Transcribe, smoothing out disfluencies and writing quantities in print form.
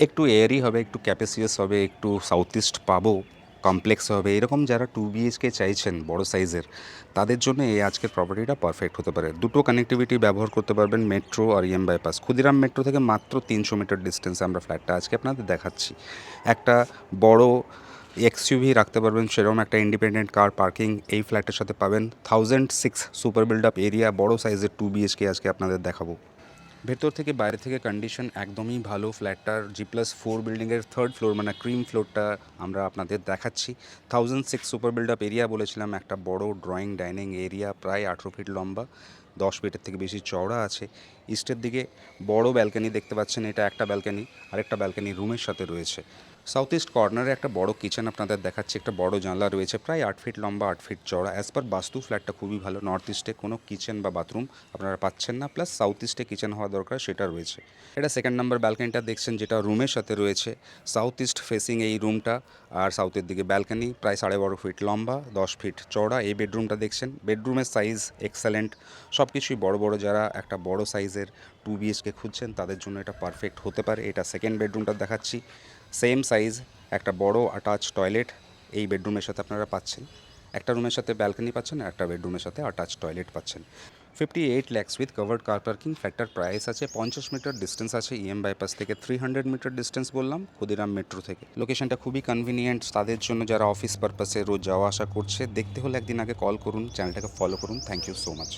একটু এয়ারি হবে, একটু ক্যাপাসিয়াস হবে, একটু সাউথ ইস্ট পাবো, কমপ্লেক্স হবে, এরকম যারা 2 BHK চাইছেন বড় সাইজের, তাদের জন্য এই আজকের প্রপার্টিটা পারফেক্ট হতে পারে। দুটো কানেক্টিভিটি ব্যবহার করতে পারবেন, মেট্রো আর বাইপাস। ক্ষুদিরাম মেট্রো থেকে মাত্র 300 মিটার ডিস্টেন্সে আমরা ফ্ল্যাটটা আজকে আপনাদের দেখাচ্ছি। একটা বড় এক্সইউভি রাখতে পারবেন, সেরকম একটা ইন্ডিপেন্ডেন্ট কার পার্কিং এই ফ্ল্যাটের সাথে পাবেন। 1006 সুপার বিল্ড আপ এরিয়া, বড় সাইজের 2 BHK আজকে আপনাদের দেখাবো। ভেতর থেকে বাইরে থেকে কন্ডিশন একদমই ভালো। ফ্ল্যাটটার G+4 বিল্ডিংয়ের থার্ড ফ্লোর মানে ক্রিম ফ্লোরটা আমরা আপনাদের দেখাচ্ছি। 1006 সুপার বিল্ড আপ এরিয়া বলেছিলাম, একটা বড় ড্রয়িং ডাইনিং এরিয়া, প্রায় 18 ফিট লম্বা, 10 ফিটের থেকে বেশি চওড়া আছে। ইস্টের দিকে বড় ব্যালকানি দেখতে পাচ্ছেন, এটা একটা ব্যালকানি, আরেকটা ব্যালকানি রুমের সাথে রয়েছে। সাউথ ইস্ট কর্নারে একটা বড় কিচেন আপনাদের দেখাচ্ছি, একটা বড় জানলা রয়েছে, প্রায় 8 ফিট লম্বা, 8 ফিট চওড়া। অ্যাজ পার বাস্তু ফ্ল্যাটটা খুবই ভালো। নর্থ ইস্টে কোনো কিচেন বা বাথরুম আপনারা পাচ্ছেন না, প্লাস সাউথ ইস্টে কিচেন হওয়া দরকার, সেটা রয়েছে। এটা সেকেন্ড নাম্বার ব্যালকানিটা দেখছেন, যেটা রুমের সাথে রয়েছে। সাউথ ইস্ট ফেসিং এই রুমটা, আর সাউথের দিকে ব্যালকানি, প্রায় 12.5 ফিট লম্বা, 10 ফিট চওড়া। এই বেডরুমটা দেখছেন, বেডরুমের সাইজ এক্সেলেন্ট, সব কিছুই বড় বড়। যারা একটা বড় সাইজের 2 BHK খুঁজছেন তাদের জন্য এটা পারফেক্ট হতে পারে। এটা সেকেন্ড বেডরুমটা দেখাচ্ছি, সেম সাইজ, একটা বড় অ্যাটাচ টয়লেট এই বেডরুমের সাথে আপনারা পাচ্ছেন। একটা রুমের সাথে ব্যালকনি পাচ্ছেন, একটা বেডরুমের সাথে অ্যাটাচ টয়লেট পাচ্ছেন। 58 lakhs with covered car parking. ফ্ল্যাটটার প্রাইস আছে, 50 মিটার ডিস্টেন্স আছে বাইপাস থেকে, 300 মিটার ডিস্টেন্স বললাম ক্ষুদিরাম মেট্রো থেকে। লোকেশনটা খুবই কনভিনিয়েন্ট তাদের জন্য যারা অফিস পারপাসে রোজ যাওয়া আসা করছে। দেখতে হলে একদিন আগে কল করুন, চ্যানেলটাকে ফলো করুন। Thank you so much.